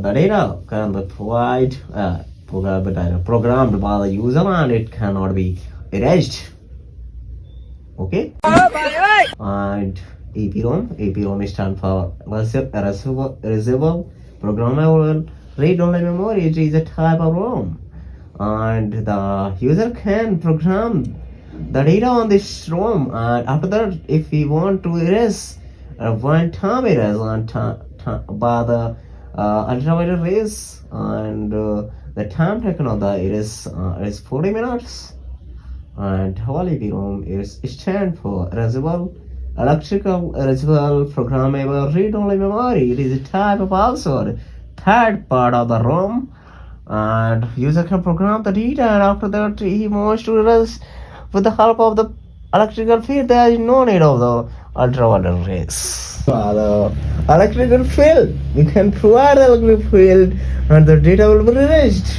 the data can be programmed by the user and it cannot be erased. Okay? And EPROM stands for Reservable Programmable Read-Only Memory. It is a type of ROM. And the user can program the data on this ROM, and after that, if we want to erase one-time erase by the ultraviolet rays, and the time taken of the erase is 40 minutes. And EPROM is stand for Erasable Electrical Erasable Programmable Read-Only Memory. It is a type of also third part of the ROM, and user can program the data, and after that he wants to erase with the help of the electrical field. There is no need of the ultraviolet rays. The electrical field, you can provide the electrical field and the data will be erased.